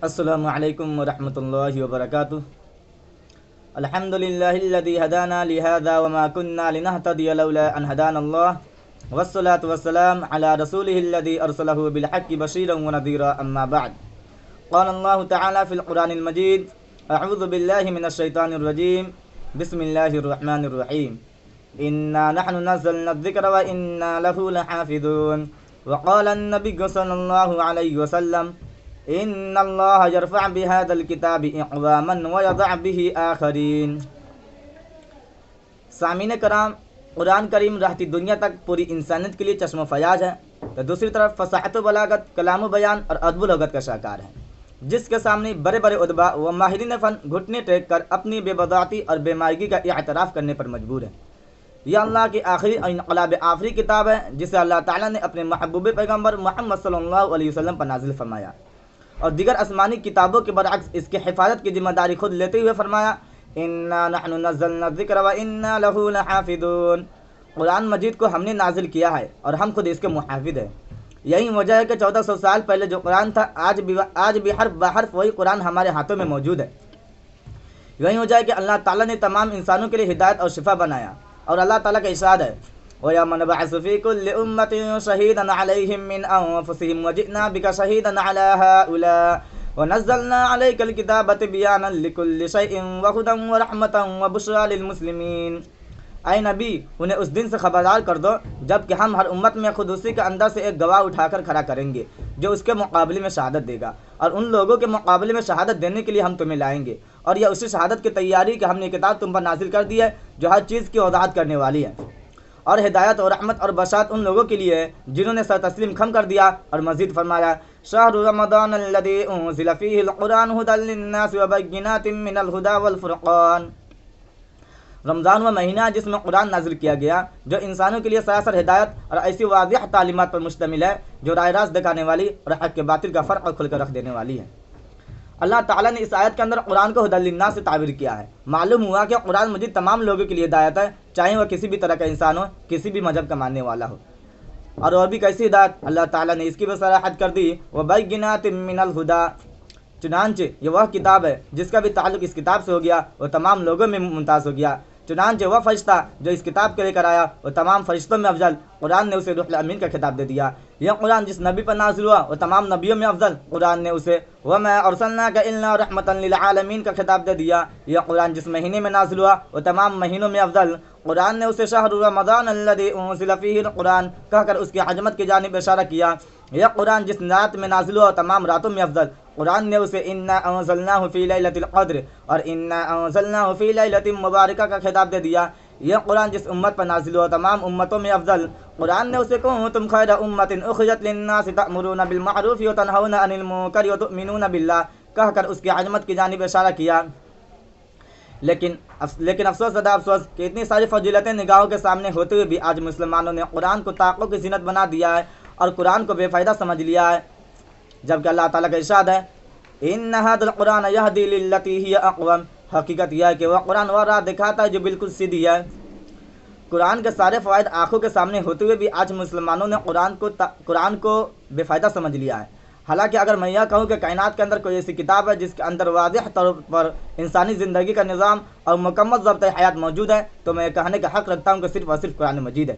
السلام علیکم ورحمۃ اللہ وبرکاتہ۔ الحمد للہ الذی ہدانا لہذا وما كنا لنهتدی لولا ان ہدانا اللہ والصلاة والسلام علی رسولہ الذی ارسلہ بالحق بشیرا ونذیرا اما بعد۔ قال اللہ تعالی فی القرآن المجید اعوذ باللہ من الشیطان الرجیم بسم اللہ الرحمن الرحیم انا نحن نزلنا الذکر وانا له لحافظون۔ وقال النبی صلی اللہ علیہ وسلم ان اللہ یرفع بهذا الکتاب اقواما ویضع به آخرین۔ سامعین کرام، قرآن کریم رہتی دنیا تک پوری انسانیت کے لیے چشم و فیاض ہے، تو دوسری طرف فصاحت و بلاغت، کلام و بیان اور ادب و لغت کا شاہکار ہے، جس کے سامنے بڑے بڑے ادبا و ماہرین فن گھٹنے ٹیک کر اپنی بے بداعتی اور بے مائگی کا اعتراف کرنے پر مجبور ہے۔ یہ اللہ کی آخری اور انقلاب آفری کتاب ہے، جسے اللہ تعالیٰ نے اپنے محبوب پیغمبر محمد صلی اللہ علیہ وسلم پر نازل فرمایا، اور دیگر آسمانی کتابوں کے برعکس اس کی حفاظت کی ذمہ داری خود لیتے ہوئے فرمایا انا نحن نزلنا الذکر وانا له لحافظون۔ قرآن مجید کو ہم نے نازل کیا ہے اور ہم خود اس کے محافظ ہیں۔ یہی وجہ ہے کہ 1400 سال پہلے جو قرآن تھا آج بھی حرف بحرف وہی قرآن ہمارے ہاتھوں میں موجود ہے۔ یہی وجہ ہے کہ اللہ تعالیٰ نے تمام انسانوں کے لیے ہدایت اور شفا بنایا، اور اللہ تعالیٰ کا ارشاد ہے وَيَوْمَ نَبْعَثُ فِي كُلِّ أُمَّةٍ شَهِيدًا عَلَيْهِمْ مِنْ أَنفُسِهِمْ وَجِئْنَا بِكَ شَهِيدًا عَلَى هَؤُلَاءِ وَنَزَّلْنَا عَلَيْكَ الْكِتَابَ تِبْيَانًا لِكُلِّ شَيْءٍ وَهُدًى وَرَحْمَةً وَبُشْرَى لِلْمُسْلِمِينَ۔ اے نبی، انہیں اس دن سے خبردار کر دو جب کہ ہم ہر امت میں خود اسی کے اندر سے ایک گواہ اٹھا کر کھڑا کریں گے جو اس کے مقابلے میں شہادت دے گا، اور ان لوگوں کے مقابلے میں شہادت دینے کے لیے ہم تمہیں لائیں گے، اور یہ اسی شہادت کی تیاری کہ ہم نے کتاب تم پر نازل کر دی ہے جو ہر چیز کی وضاحت کرنے والی ہے، اور ہدایت اور رحمت اور بشارت ان لوگوں کے لیے ہے جنہوں نے سر تسلیم خم کر دیا۔ اور مزید فرمایا شہر رمضان الذی انزل فیہ القرآن ھدی للناس وبینات من الھدی والفرقان۔ رمضان وہ مہینہ ہے جس میں قرآن نازل کیا گیا، جو انسانوں کے لیے سراسر ہدایت اور ایسی واضح تعلیمات پر مشتمل ہے جو راہ راست دکھانے والی اور حق کے باطل کا فرق کھل کر رکھ دینے والی ہے۔ اللہ تعالیٰ نے اس آیت کے اندر قرآن کو ھدی للناس سے تعبیر کیا ہے۔ معلوم ہوا کہ قرآن مجید تمام لوگوں کے لیے ہدایت ہے، چاہے وہ کسی بھی طرح کا انسان ہو، کسی بھی مذہب کا ماننے والا ہو۔ اور بھی کیسی ہدایت؟ اللہ تعالیٰ نے اس کی بھی صراحت کر دی وَبَيِّنَاتٍ مِّنَ الْهُدَىٰ۔ چنانچہ یہ وہ کتاب ہے جس کا بھی تعلق اس کتاب سے ہو گیا وہ تمام لوگوں میں ممتاز ہو گیا۔ چنانچہ وہ فرشتہ جو اس کتاب کے لے کر آیا وہ تمام فرشتوں میں افضل، قرآن نے اسے روح الامین کا خطاب دے دیا۔ یہ قرآن جس نبی پر نازل ہوا وہ تمام نبیوں میں افضل، قرآن نے اسے وَمَا أَرْسَلْنَاكَ إِلَّا رَحْمَةً لِلْعَالَمِينَ کا خطاب دے دیا۔ یہ قرآن جس مہینے میں نازل ہوا وہ تمام مہینوں میں افضل، قرآن نے اسے شہر رمضان الذی انزل فیہ القرآن کہہ کر اس کی عظمت کی جانب اشارہ کیا۔ یہ قرآن جس رات میں نازل ہوا تمام راتوں میں افضل، قرآن نے اسے انا انزلناہ فی لیلۃ القدر اور انا انزلناہ فی لیلۃ مبارکہ کا خطاب دے دیا۔ یہ قرآن جس امت پر نازل ہوا تمام امتوں میں افضل، قرآن نے اسے کنتم خیر امۃ اخرجت للناس تأمرون بالمعروف وتنہون عن المنکر وتؤمنون باللہ کہہ کر اس کی عظمت کی جانب اشارہ کیا۔ لیکن افسوس زدہ افسوس کہ اتنی ساری فضیلتیں نگاہوں کے سامنے ہوتے ہوئے بھی آج مسلمانوں نے قرآن کو طاقوں کی زینت بنا دیا ہے اور قرآن کو بے فائدہ سمجھ لیا ہے، جبکہ اللہ تعالیٰ کا ارشاد ہے ان ھذا القرآن یہدی للتی ہی اقوم۔ حقیقت یہ ہے کہ وہ قرآن وہ راہ دکھاتا ہے جو بالکل سیدھی ہے۔ قرآن کے سارے فوائد آنکھوں کے سامنے ہوتے ہوئے بھی آج مسلمانوں نے قرآن کو بے فائدہ سمجھ لیا ہے۔ حالانکہ اگر میں یہ کہوں کہ کائنات کے اندر کوئی ایسی کتاب ہے جس کے اندر واضح طور پر انسانی زندگی کا نظام اور مکمل ضابطۂ حیات موجود ہے، تو میں یہ کہنے کا حق رکھتا ہوں کہ صرف اور صرف قرآن مجید ہے۔